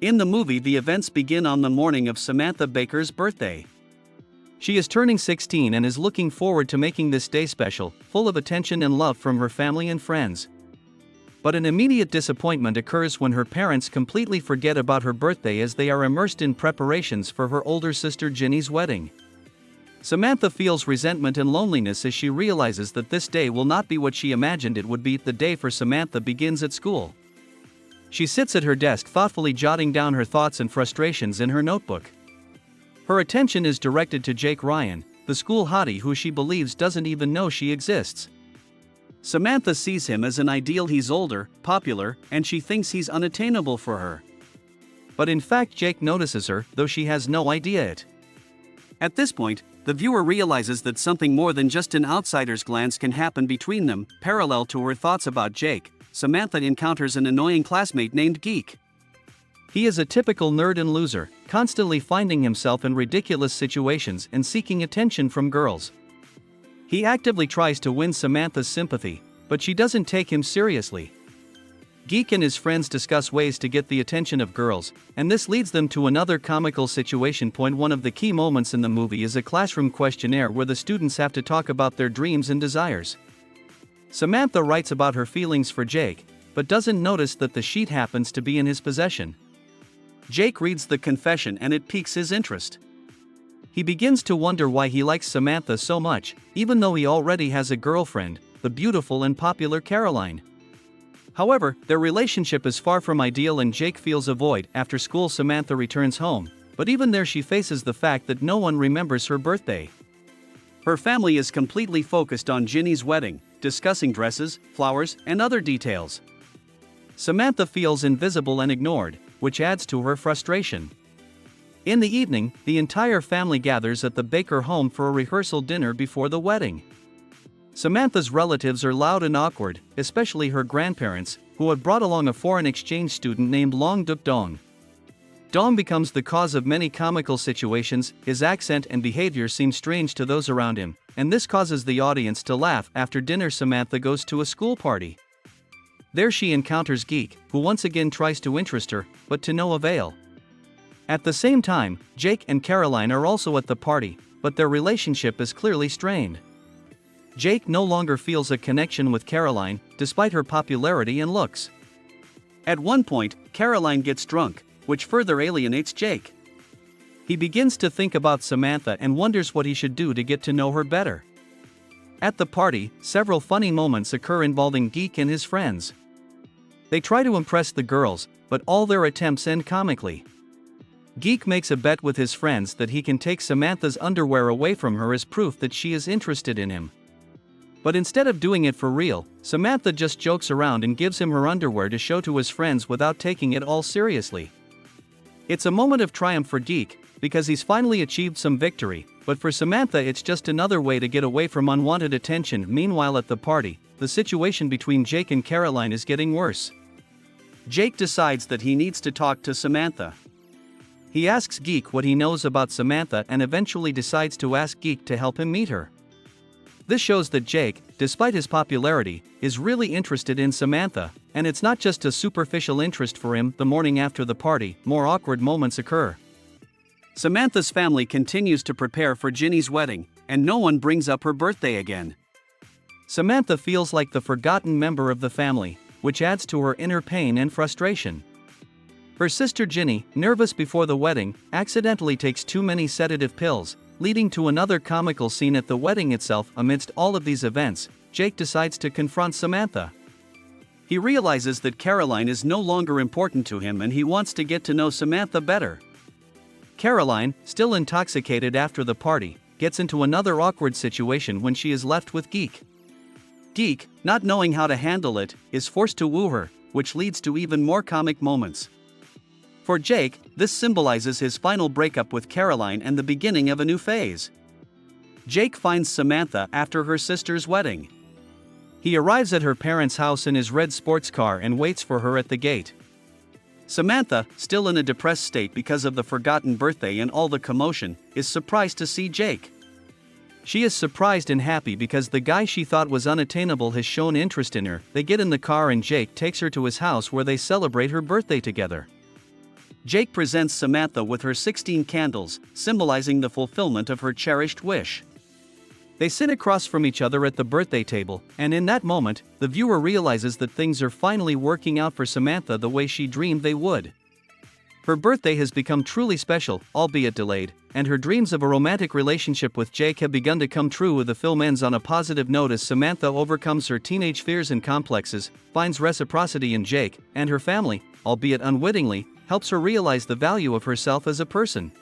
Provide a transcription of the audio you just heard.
In the movie, the events begin on the morning of Samantha Baker's birthday. She is turning 16 and is looking forward to making this day special, full of attention and love from her family and friends. But an immediate disappointment occurs when her parents completely forget about her birthday as they are immersed in preparations for her older sister Ginny's wedding. Samantha feels resentment and loneliness as she realizes that this day will not be what she imagined it would be. The day for Samantha begins at school. She sits at her desk thoughtfully jotting down her thoughts and frustrations in her notebook. Her attention is directed to Jake Ryan, the school hottie who she believes doesn't even know she exists. Samantha sees him as an ideal. He's older, popular, and she thinks he's unattainable for her. But in fact, Jake notices her, though she has no idea it. At this point, the viewer realizes that something more than just an outsider's glance can happen between them. Parallel to her thoughts about Jake, Samantha encounters an annoying classmate named Geek. He is a typical nerd and loser, constantly finding himself in ridiculous situations and seeking attention from girls. He actively tries to win Samantha's sympathy, but she doesn't take him seriously. Geek and his friends discuss ways to get the attention of girls, and this leads them to another comical situation. One of the key moments in the movie is a classroom questionnaire where the students have to talk about their dreams and desires. Samantha writes about her feelings for Jake, but doesn't notice that the sheet happens to be in his possession. Jake reads the confession and it piques his interest. He begins to wonder why he likes Samantha so much, even though he already has a girlfriend, the beautiful and popular Caroline. However, their relationship is far from ideal and Jake feels a void. After school, Samantha returns home, but even there she faces the fact that no one remembers her birthday. Her family is completely focused on Ginny's wedding, discussing dresses, flowers, and other details. Samantha feels invisible and ignored, which adds to her frustration. In the evening, the entire family gathers at the Baker home for a rehearsal dinner before the wedding. Samantha's relatives are loud and awkward, especially her grandparents, who have brought along a foreign exchange student named Long Duk Dong. Dong becomes the cause of many comical situations. His accent and behavior seem strange to those around him, and this causes the audience to laugh. After dinner, Samantha goes to a school party. There she encounters Geek, who once again tries to interest her, but to no avail. At the same time, Jake and Caroline are also at the party, but their relationship is clearly strained. Jake no longer feels a connection with Caroline, despite her popularity and looks. At one point, Caroline gets drunk, which further alienates Jake. He begins to think about Samantha and wonders what he should do to get to know her better. At the party, several funny moments occur involving Geek and his friends. They try to impress the girls, but all their attempts end comically. Geek makes a bet with his friends that he can take Samantha's underwear away from her as proof that she is interested in him. But instead of doing it for real, Samantha just jokes around and gives him her underwear to show to his friends without taking it all seriously. It's a moment of triumph for Geek, because he's finally achieved some victory, but for Samantha it's just another way to get away from unwanted attention. Meanwhile, at the party, the situation between Jake and Caroline is getting worse. Jake decides that he needs to talk to Samantha. He asks Geek what he knows about Samantha and eventually decides to ask Geek to help him meet her. This shows that Jake, despite his popularity, is really interested in Samantha, and it's not just a superficial interest for him. The morning after the party, more awkward moments occur. Samantha's family continues to prepare for Ginny's wedding, and no one brings up her birthday again. Samantha feels like the forgotten member of the family, which adds to her inner pain and frustration. Her sister Ginny, nervous before the wedding, accidentally takes too many sedative pills, leading to another comical scene at the wedding itself. Amidst all of these events, Jake decides to confront Samantha. He realizes that Caroline is no longer important to him and he wants to get to know Samantha better. Caroline, still intoxicated after the party, gets into another awkward situation when she is left with Geek. Geek, not knowing how to handle it, is forced to woo her, which leads to even more comic moments. For Jake, this symbolizes his final breakup with Caroline and the beginning of a new phase. Jake finds Samantha after her sister's wedding. He arrives at her parents' house in his red sports car and waits for her at the gate. Samantha, still in a depressed state because of the forgotten birthday and all the commotion, is surprised to see Jake. She is surprised and happy because the guy she thought was unattainable has shown interest in her. They get in the car and Jake takes her to his house where they celebrate her birthday together. Jake presents Samantha with her 16 candles, symbolizing the fulfillment of her cherished wish. They sit across from each other at the birthday table, and in that moment, the viewer realizes that things are finally working out for Samantha the way she dreamed they would. Her birthday has become truly special, albeit delayed, and her dreams of a romantic relationship with Jake have begun to come true. The film ends on a positive note as Samantha overcomes her teenage fears and complexes, finds reciprocity in Jake, and her family, albeit unwittingly, helps her realize the value of herself as a person.